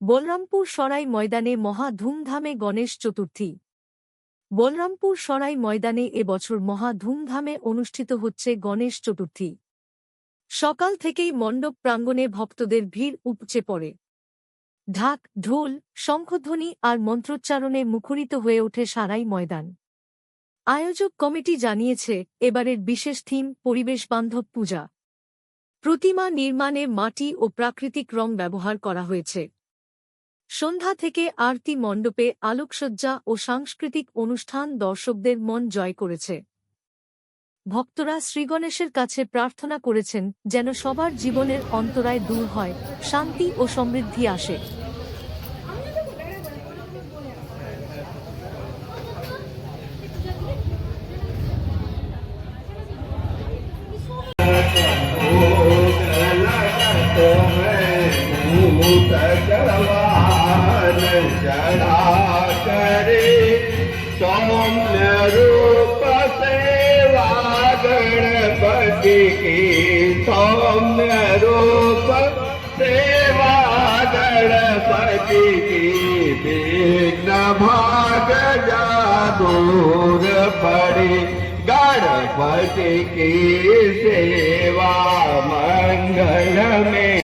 বলরামপুর সরাই ময়দানে মহা ধুমধামে গণেশ চতুর্থী। বলরামপুর সরাই ময়দানে এবছর মহা ধুমধামে অনুষ্ঠিত হচ্ছে গণেশ চতুর্থী। সকাল থেকেই মণ্ডপ প্রাঙ্গণে ভক্তদের ভিড় উপচে পড়ে। ঢাক, ঢোল, শঙ্খধ্বনি আর মন্ত্রোচ্চারণে মুখরিত হয়ে ওঠে সারাই ময়দান। আয়োজক কমিটি জানিয়েছে, এবারের বিশেষ থিম পরিবেশবান্ধব পূজা। প্রতিমা নির্মাণে মাটি ও প্রাকৃতিক রং ব্যবহার করা হয়েছে। সন্ধ্যা থেকে আরতি মণ্ডপে আলোকসজ্জা ও সাংস্কৃতিক অনুষ্ঠান দর্শকদের মন জয় করেছে। ভক্তরা শ্রীগণেশের কাছে প্রার্থনা করেছেন যেন সবার জীবনের অন্তরায় দূর হয়, শান্তি ও সমৃদ্ধি আসে। सौम्य रूप सेवा गणपति की, सौम्य रूप सेवा गणपति की, विघ्न भाग जा दूर पड़ी गणपति की सेवा मंगल में